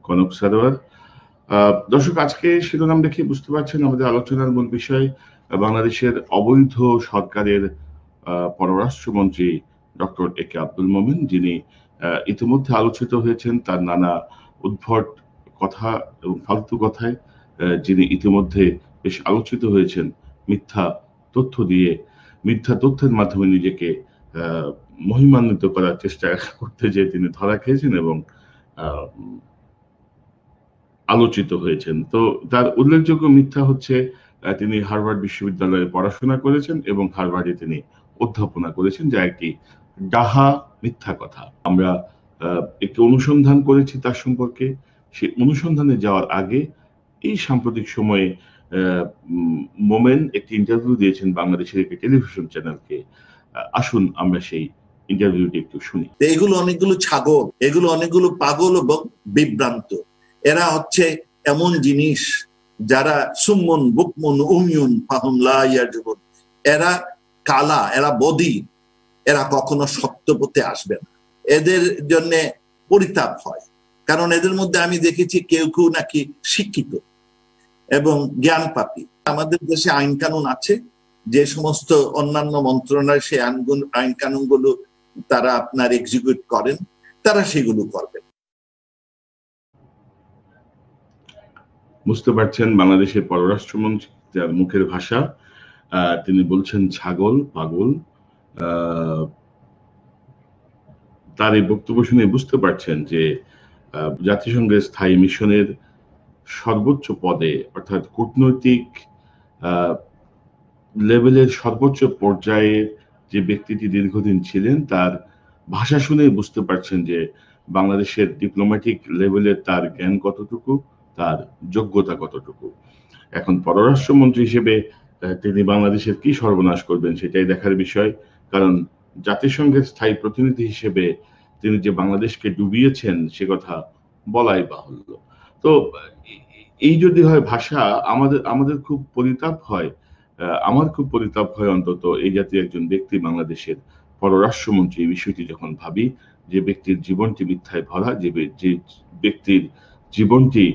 কনক সারোয়ার। দর্শক, আজকে শিরোনাম দেখে বুঝতে পারছেন আমাদের আলোচনার মূল বিষয় বাংলাদেশের অবৈধ সরকারের পররাষ্ট্রমন্ত্রী ডক্টর এ কে আব্দুল মোমেন, যিনি ইতিমধ্যে আলোচিত হয়েছেন তার নানা উদ্ভট কথা এবং ফালতু কথায়, যিনি ইতিমধ্যে বেশ আলোচিত হয়েছেন মিথ্যা তথ্য দিয়ে, মিথ্যা তথ্যের মাধ্যমে নিজেকে মহিমান্বিত করার চেষ্টা করতে যেয়ে তিনি ধরা খেয়েছেন এবং আলোচিত হয়েছেন। তো তার উল্লেখযোগ্য মিথ্যা হচ্ছে তিনি হার্ভার্ড বিশ্ববিদ্যালয়ে পড়াশোনা করেছেন এবং হার্ভার্ডে তিনি অধ্যাপনা করেছেন, যা একটি ডাহা মিথ্যা কথা। আমরা একটি অনুসন্ধান করেছি তার সম্পর্কে। সেই অনুসন্ধানে যাওয়ার আগে এই সাম্প্রতিক সময়ে মোমেন একটি ইন্টারভিউ দিয়েছেন বাংলাদেশের একটি টেলিভিশন চ্যানেলকে। আসুন আমরা সেই ইন্টারভিউটি একটু শুনি। এগুলো অনেকগুলো ছাগল, এগুলো অনেকগুলো পাগল এবং বিভ্রান্ত। এরা হচ্ছে এমন জিনিস যারা সুম্মুন বুকমুন উমিউন ফাহুম লা ইয়ারজুবুন, এরা কালা, এরা বদি, এরা কখনো সত্য পথে আসবে না। এদের জন্য পরিতাপ হয়, কারণ এদের মধ্যে আমি দেখেছি কেউ কেউ নাকি শিক্ষিত এবং জ্ঞান পাপী। আমাদের দেশে আইন কানুন আছে, যে সমস্ত অন্যান্য মন্ত্রণালয় সেই আইন কানুন গুলো তারা আপনার এক্সিকিউট করেন, তারা সেগুলো করবেন। বুঝতে পারছেন বাংলাদেশের পররাষ্ট্রমন্ত্রী যার মুখের ভাষা, তিনি বলছেন ছাগল, পাগল। তার এই বক্তব্য শুনে বুঝতে পারছেন যে জাতিসংঘের স্থায়ী মিশনের সর্বোচ্চ পদে, অর্থাৎ কূটনৈতিক লেভেলের সর্বোচ্চ পর্যায়ে যে ব্যক্তিটি দীর্ঘদিন ছিলেন, তার ভাষা শুনে বুঝতে পারছেন যে বাংলাদেশের ডিপ্লোম্যাটিক লেভেলে তার জ্ঞান কতটুকু, তার যোগ্যতা কতটুকু। এখন পররাষ্ট্রমন্ত্রী হিসেবে তিনি বাংলাদেশের কি সর্বনাশ করবেন সেটাই দেখার বিষয়। কারণ জাতিসংঘের স্থায়ী প্রতিনিধি হিসেবে তিনি যে বাংলাদেশকে ডুবিয়েছেন সে কথা বলাই বাহুল্য। তো এই যদি হয় ভাষা, আমাদের খুব পরিতাপ হয়, আমার খুব পরিতাপ হয় অন্তত এই জাতীয় একজন ব্যক্তি বাংলাদেশের পররাষ্ট্রমন্ত্রী। এই বিষয়টি যখন ভাবি, যে ব্যক্তির জীবনটি মিথ্যায় ভরা, যে ব্যক্তির জীবনটি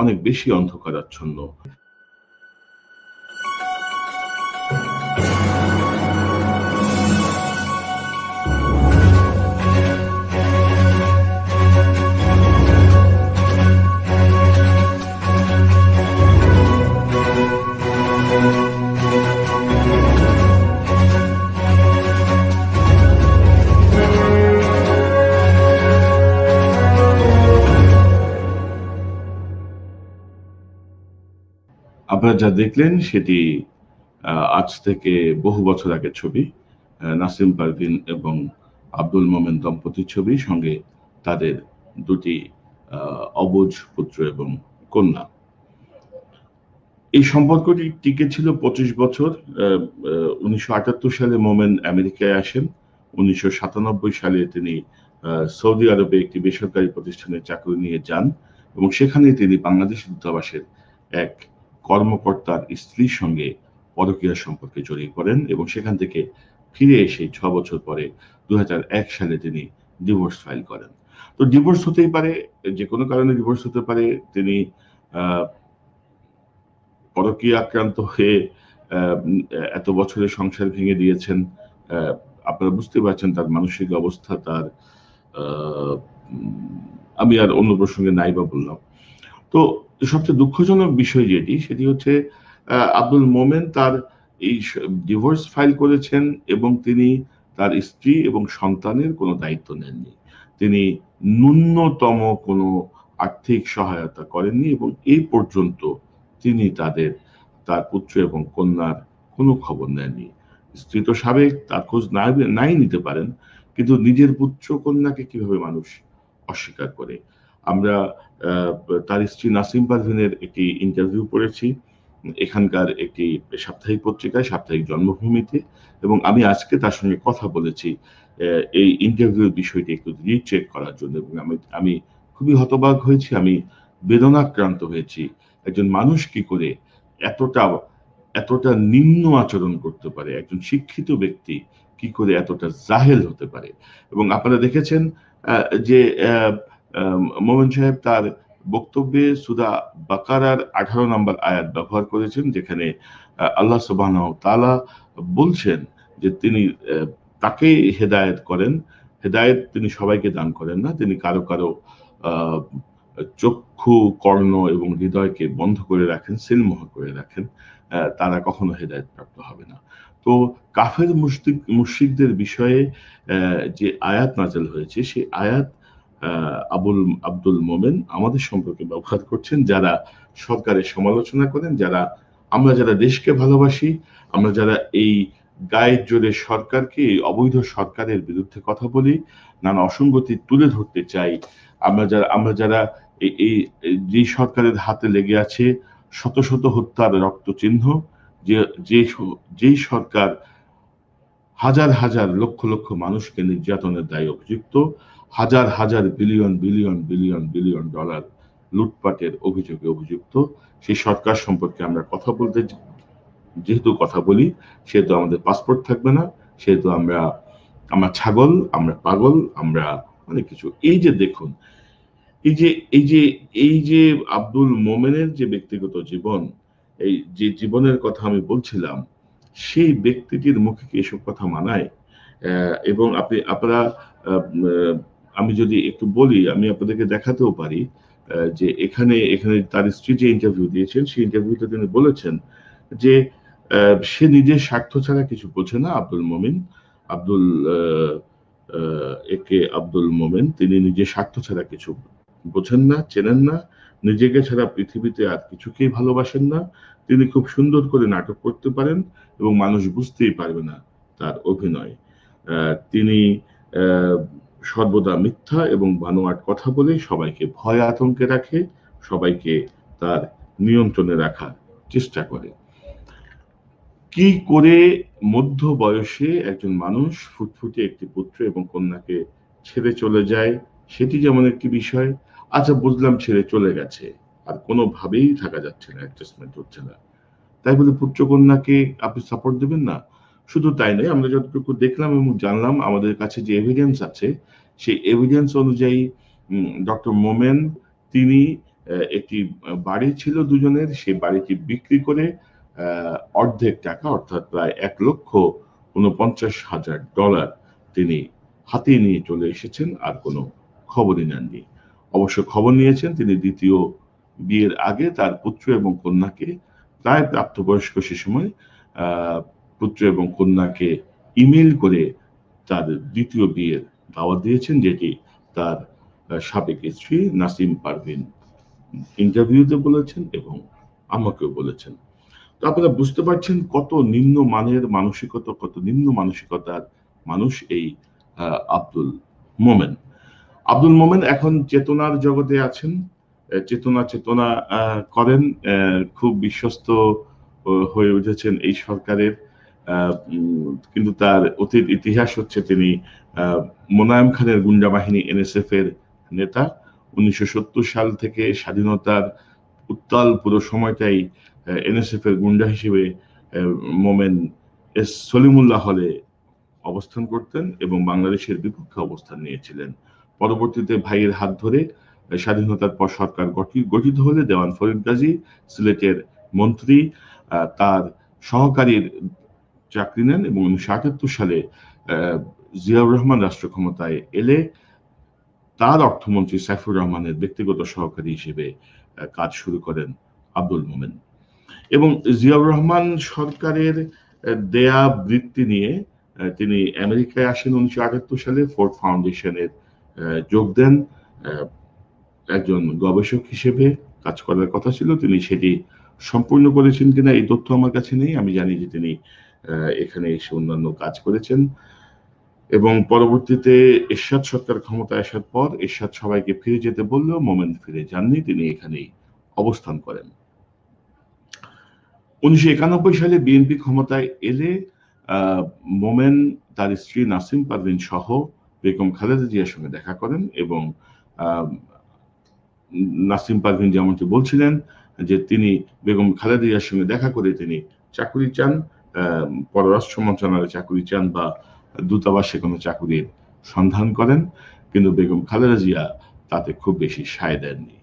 অনেক বেশি অন্ধকারাচ্ছন্ন। আপনারা যা দেখলেন সেটি আজ থেকে বহু বছর আগের ছবি। নাসিম পারভীন এবং আব্দুল মোমেন দম্পতির ছবি, সঙ্গে তাদের দুটি অবুঝ পুত্র এবং কন্যা। এই সম্পর্কটি টিকে ছিল 25 বছর। 1978 সালে মোমেন আমেরিকায় আসেন। 1997 সালে তিনি সৌদি আরবে একটি বেসরকারি প্রতিষ্ঠানে চাকরি নিয়ে যান এবং সেখানে তিনি বাংলাদেশ দূতাবাসের এক কর্মকর্তার স্ত্রীর সঙ্গে পরকীয়া সম্পর্কে জড়িয়ে পড়েন এবং সেখান থেকে ফিরে এসে 6 বছর পরে 2001 সালে তিনি ডিভোর্স ফাইল করেন। তো ডিভোর্স হতেই পারে, যে কোনো কারণে ডিভোর্স হতে পারে। তিনি পরকীয়া আক্রান্ত হয়ে এত বছরের সংসার ভেঙে দিয়েছেন। আপনারা বুঝতে পারছেন তার মানসিক অবস্থা। তার আমি আর অন্য প্রসঙ্গে নাই বা বললাম। তো সবচেয়ে দুঃখজনক বিষয় সেটি হচ্ছে আব্দুল মোমেন তার এই ডিভোর্স ফাইল করেছেন এবং তিনি তার স্ত্রী এবং সন্তানের কোনো দায়িত্ব নেননি। তিনি ন্যূনতম কোনো আর্থিক সহায়তা করেননি এবং এই পর্যন্ত তিনি তার পুত্র এবং কন্যার কোনো খবর নেননি। স্ত্রী তো সাবেক, তার খোঁজ নাই নিতে পারেন, কিন্তু নিজের পুত্র কন্যাকে কিভাবে মানুষ অস্বীকার করে? আমরা তার স্ত্রী নাসিম পারভীনের একটি ইন্টারভিউ পড়েছি এখানকার একটি সাপ্তাহিক পত্রিকায়, সাপ্তাহিক জন্মভূমিতে, এবং আমি আজকে তার সঙ্গে কথা বলেছি এই ইন্টারভিউর বিষয়টি একটু রিচেক করার জন্য। এবং আমি খুবই হতবাক হয়েছি, আমি বেদনাক্রান্ত হয়েছি। একজন মানুষ কি করে এতটা নিম্ন আচরণ করতে পারে? একজন শিক্ষিত ব্যক্তি কি করে এতটা জাহেল হতে পারে? এবং আপনারা দেখেছেন যে মোমেন সাহেব তার বক্তব্যে সূরা বাকারার 18 নম্বর আয়াত ব্যবহার করেছেন, যেখানে আল্লাহ সুবহানাহু ওয়া তাআলা বলছেন যে তিনি তাকে হেদায়েত করেন। হেদায়েত তিনি সবাইকে দান করেন না, তিনি কারো কারো আহ, চক্ষু, কর্ণ এবং হৃদয়কে বন্ধ করে রাখেন, সিলমোহর করে রাখেন। তারা কখনো হেদায়েত প্রাপ্ত হবে না। তো কাফের মুশরিকদের বিষয়ে যে আয়াত নাযিল হয়েছে, সেই আয়াত আব্দুল মোমেন আমাদের সম্পর্কে ব্যবহার করছেন, যারা সরকারের সমালোচনা করেন, আমরা যারা দেশকে ভালোবাসি, আমরা যারা এই গায়ের জোরে সরকারকে, এই অবৈধ সরকারের বিরুদ্ধে কথা বলি, নানা অসঙ্গতি তুলে ধরতে চাই, আমরা যারা এই যে সরকারের হাতে লেগে আছে শত শত হত্যার রক্ত চিহ্ন, যেই সরকার হাজার হাজার লক্ষ লক্ষ মানুষকে নির্যাতনের দায়ে অভিযুক্ত, হাজার হাজার billion billion billion billion dollar লুটপাটের অভিযোগে অভিযুক্ত, সেই সরকার সম্পর্কে আমরা কথা বলতে যেহেতু কথা বলি, সেহেতু আমাদের পাসপোর্ট থাকবে না, সেহেতু আমরা ছাগল, আমরা পাগল, আমরা অনেক কিছু। এই যে দেখুন, এই যে আব্দুল মোমেনের যে ব্যক্তিগত জীবন, এই যে জীবনের কথা আমি বলছিলাম, সেই ব্যক্তিটির মুখে কি এসব কথা মানায়? এবং আপনারা আমি যদি একটু বলি, আমি আপনাদেরকে দেখাতেও পারি যে এখানে তার স্ত্রী যে ইন্টারভিউ দিয়েছেন, সেই ইন্টারভিউতে তিনি বলেছেন যে সে নিজের স্বার্থ ছাড়া কিছু বোঝে না। আব্দুল মোমেন তিনি নিজের স্বার্থ ছাড়া কিছু বোঝেন না, চেনেন না, নিজেকে ছাড়া পৃথিবীতে আর কিছুকেই ভালোবাসেন না। তিনি খুব সুন্দর করে নাটক করতে পারেন এবং মানুষ বুঝতেই পারবে না তার অভিনয়। তিনি সর্বদা মিথ্যা এবং বানোয়াট কথা বলে সবাইকে ভয় আতঙ্কে রাখে, সবাইকে তার নিয়ন্ত্রণে রাখার চেষ্টা করে। কি করে মধ্য বয়সে একজন মানুষ ফুটফুটে একটি পুত্র এবং কন্যাকে ছেড়ে চলে যায়, সেটি যেমন একটি বিষয়। আচ্ছা, বুঝলাম ছেড়ে চলে গেছে, আর কোনোভাবেই থাকা যাচ্ছে না, অ্যাডজাস্টমেন্ট হচ্ছে না, তাই বলে পুত্র কন্যাকে আপনি সাপোর্ট দেবেন না? শুধু তাই নয়, আমরা যতটুকু দেখলাম এবং জানলাম, আমাদের কাছে যে এভিডেন্স আছে, সেই এভিডেন্স অনুযায়ী ডক্টর মোমেন তিনি একটি বাড়ি ছিল দুজনের, সেই বাড়িটি বিক্রি করে অর্ধেক টাকা, অর্থাৎ প্রায় $1,49,000 তিনি হাতিয়ে নিয়ে চলে এসেছেন, আর কোনো খবরই নেননি। অবশ্য খবর নিয়েছেন তিনি দ্বিতীয় বিয়ের আগে তার পুত্র এবং কন্যাকে, প্রায় প্রাপ্তবয়স্ক সে সময়, পুত্র এবং কন্যাকে ইমেল করে তার দ্বিতীয় বিয়ের দাওয়াত দিয়েছেন, যেটি তার সাবেক স্ত্রী নাসিম পারভিন ইন্টারভিউতে বলেছেন এবং আমাকেও বলেছেন। তো আপনারা বুঝতে পারছেন কত নিম্ন মানের মানসিকতা, কত নিম্ন মানসিকতার মানুষ এই আব্দুল মোমেন এখন চেতনার জগতে আছেন, চেতনা করেন, খুব বিশ্বস্ত হয়ে উঠেছেন এই সরকারের। কিন্তু তার অতীত ইতিহাস হচ্ছে তিনি মোনায়েম খানের গুন্ডা বাহিনী NSF এর নেতা। 1970 সাল থেকে স্বাধীনতার উত্তাল পুরো সময়টাই NSF এর গুন্ডা হিসেবে মোমেন সলিমুল্লাহ হলে অবস্থান করতেন এবং বাংলাদেশের বিপক্ষে অবস্থান নিয়েছিলেন। পরবর্তীতে ভাইয়ের হাত ধরে স্বাধীনতার পর সরকার গঠিত হলে দেওয়ান ফরিদ গাজী সিলেটের মন্ত্রী তার সহকারীর চাকরি নেন এবং 1978 সালে জিয়াউর রহমান রাষ্ট্র ক্ষমতায় এলে তার অর্থমন্ত্রী সাইফুর রহমানের ব্যক্তিগত সহকারী হিসেবে কাজ শুরু করেন আব্দুল মোমেন। এবং জিয়াউর রহমান সরকারের দেয়া বৃত্তি নিয়ে তিনি আমেরিকায় আসেন 1978 সালে, ফোর্ড ফাউন্ডেশনের যোগ দেন, একজন গবেষক হিসেবে কাজ করার কথা ছিল। তিনি সেটি সম্পূর্ণ করেছেন কিনা এই তথ্য আমার কাছে নেই, আমি জানি যে তিনি এখানে এসে অন্যান্য কাজ করেছেন। এবং পরবর্তীতে এরশাদ সরকার ক্ষমতায় আসার পর এরশাদ সবাইকে ফিরে যেতে বললেও মোমেন ফিরে যাননি, তিনি এখানেই অবস্থান করেন। 1991 সালে বিএনপি ক্ষমতায় এলে মোমেন তার স্ত্রী নাসিম পারভিন সহ বেগম খালেদা জিয়ার সঙ্গে দেখা করেন এবং নাসিম পারভিন যেমনটি বলছিলেন যে তিনি বেগম খালেদা জিয়ার সঙ্গে দেখা করে তিনি চাকরি চান, পররাষ্ট্র মন্ত্রণালয়ে চাকরি চান বা দূতাবাসে কোনো চাকরির সন্ধান করেন, কিন্তু বেগম খালেদা জিয়া তাতে খুব বেশি সায় দেননি।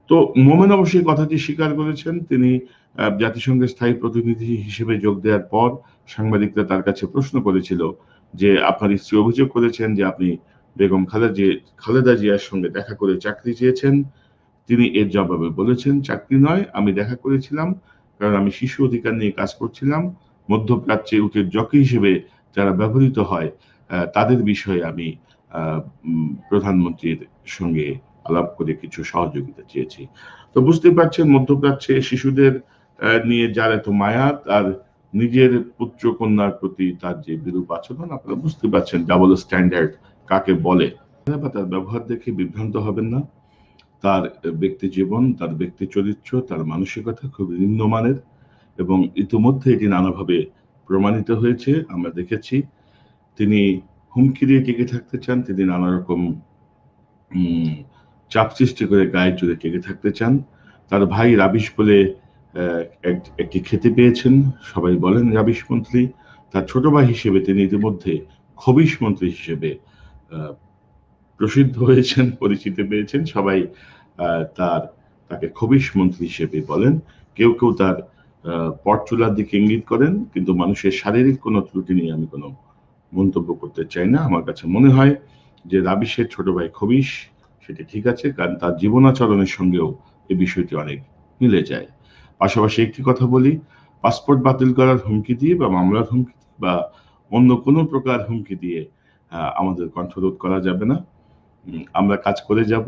তো মোমেন অবশ্যই কথাটি স্বীকার করেছেন। তিনি জাতিসংঘের স্থায়ী প্রতিনিধি হিসেবে যোগ দেওয়ার পর সাংবাদিকরা তার কাছে প্রশ্ন করেছিল যে আপনার স্ত্রী অভিযোগ করেছেন যে আপনি বেগম খালেদা জিয়ার সঙ্গে দেখা করে চাকরি চেয়েছেন। তিনি এর জবাবে বলেছেন, চাকরি নয়, আমি দেখা করেছিলাম কারণ আমি শিশু অধিকার নিয়ে কাজ করছিলাম। মধ্যপ্রাচ্যে উটের জকি হিসেবে যারা ব্যবহৃত হয় তাদের বিষয়ে আমি প্রধানমন্ত্রীর সঙ্গে আলাপ করে কিছু সহযোগিতা চেয়েছি। তো বুঝতে পারছেন মধ্যপ্রাচ্যে শিশুদের নিয়ে যার এত মায়া, তার নিজের পুত্র কন্যার প্রতি তার যে বিরূপ আচরণ, আপনারা বুঝতে পারছেন ডাবল স্ট্যান্ডার্ড কাকে বলে। তার ব্যবহার দেখে বিভ্রান্ত হবেন না। তার ব্যক্তি জীবন, তার ব্যক্তি চরিত্র, তার মানসিকতা খুব নিম্নমানের এবং ইতিমধ্যে এটি নানাভাবে প্রমাণিত হয়েছে। আমরা দেখেছি তিনি হুমকি দিয়ে টিকে থাকতে চান, তিনি নানা রকম চাপ সৃষ্টি করে গায়ে জুড়ে টিকে থাকতে চান। তার ভাই রাবিশ বলে একটি খেতে পেয়েছেন, সবাই বলেন রাবিশ মন্ত্রী। তার ছোট ভাই হিসেবে তিনি ইতিমধ্যে খবিশ মন্ত্রী হিসেবে প্রসিদ্ধ হয়েছেন, পরিচিতি পেয়েছেন। সবাই তাকে খবিশ মন্ত্রী হিসেবে বলেন। কেউ কেউ তার পরচুলার দিকে ইঙ্গিত করেন, কিন্তু মানুষের শারীরিক কোনো ত্রুটি নিয়ে আমি কোনো মন্তব্য করতে চাই না। আমার কাছে মনে হয় যে রাবিশের ছোট ভাই খবিশ, সেটি ঠিক আছে, কারণ তার জীবনাচরণের সঙ্গেও এই বিষয়টি অনেক মিলে যায়। পাশাপাশি একটি কথা বলি, পাসপোর্ট বাতিল করার হুমকি দিয়ে বা মামলার হুমকি বা অন্য কোনো প্রকার হুমকি দিয়ে আমাদের কণ্ঠরোধ করা যাবে না। আমরা কাজ করে যাব।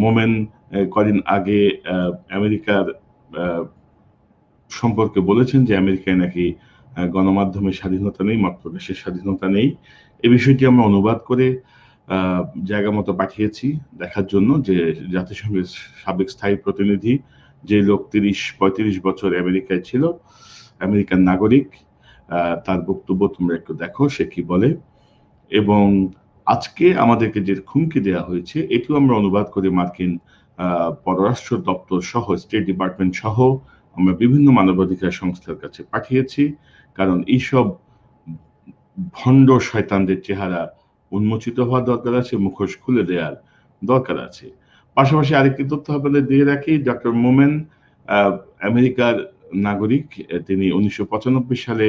মোমেন কদিন আগে আমেরিকার সম্পর্কে বলেছেন যে আমেরিকায় নাকি গণমাধ্যমের স্বাধীনতা নেই, মত প্রকাশের স্বাধীনতা নেই। এই বিষয়টি আমরা অনুবাদ করে জায়গা মতো পাঠিয়েছি দেখার জন্য যে জাতিসংঘের সাবেক স্থায়ী প্রতিনিধি, যে লোক ৩০-৩৫ বছর আমেরিকায় ছিল, আমেরিকান নাগরিক, তার বক্তব্য তোমরা একটু দেখো সে কি বলে। এবং আজকে আমাদেরকে যে হুমকি দেওয়া হয়েছে এটিও আমরা অনুবাদ করে মার্কিন পররাষ্ট্র দপ্তর সহ, স্টেট ডিপার্টমেন্ট সহ আমরা বিভিন্ন মানবাধিকার সংস্থার কাছে পাঠিয়েছি। কারণ এইসব ভণ্ড শয়তানদের চেহারা উন্মোচিত হওয়া দরকার আছে, মুখোশ খুলে দেওয়ার দরকার আছে। পাশাপাশি আরেকটি তথ্য আপনাদের দিয়ে রাখি, ডক্টর মোমেন আমেরিকার নাগরিক। তিনি 1995 সালে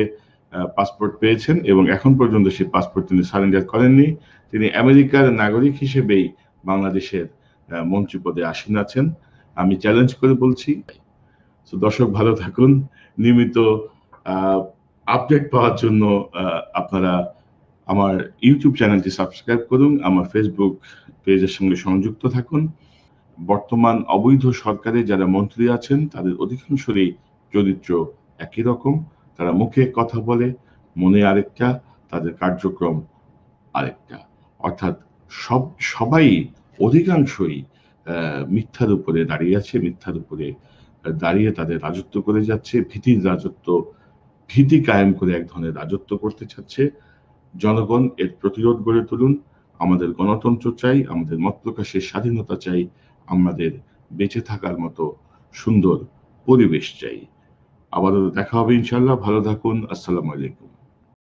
পাসপোর্ট পেয়েছেন এবং এখন পর্যন্ত সেই পাসপোর্ট তিনি সারেন্ডার করেননি। তিনি আমেরিকার নাগরিক হিসেবেই বাংলাদেশের মন্ত্রী পদে আসীন আছেন। আমি চ্যালেঞ্জ করে বলছি। তো দর্শক ভালো থাকুন। নিয়মিত আপডেট পাওয়ার জন্য আপনারা আমার ইউটিউব চ্যানেলটি সাবস্ক্রাইব করুন, আমার ফেসবুক পেজের সঙ্গে সংযুক্ত থাকুন। বর্তমান অবৈধ সরকারে যারা মন্ত্রী আছেন তাদের অধিকাংশরই চরিত্র একই রকম। তারা মুখে কথা বলে, মনে আরেকটা, তাদের কার্যক্রম আরেকটা। অর্থাৎ সবাই অধিকাংশই মিথ্যার উপরে দাঁড়িয়ে আছে, মিথ্যার উপরে দাঁড়িয়ে তাদের রাজত্ব করে যাচ্ছে, ভীতির রাজত্ব, ভীতি কায়েম করে এক ধরনের রাজত্ব করতে চাচ্ছে। জনগণ এর প্রতিরোধ গড়ে তুলুন। আমাদের গণতন্ত্র চাই, আমাদের মত প্রকাশের স্বাধীনতা চাই, আমাদের বেঁচে থাকার মতো সুন্দর পরিবেশ চাই। আবারও দেখা হবে ইনশাল্লাহ। ভালো থাকুন। আসসালামু আলাইকুম।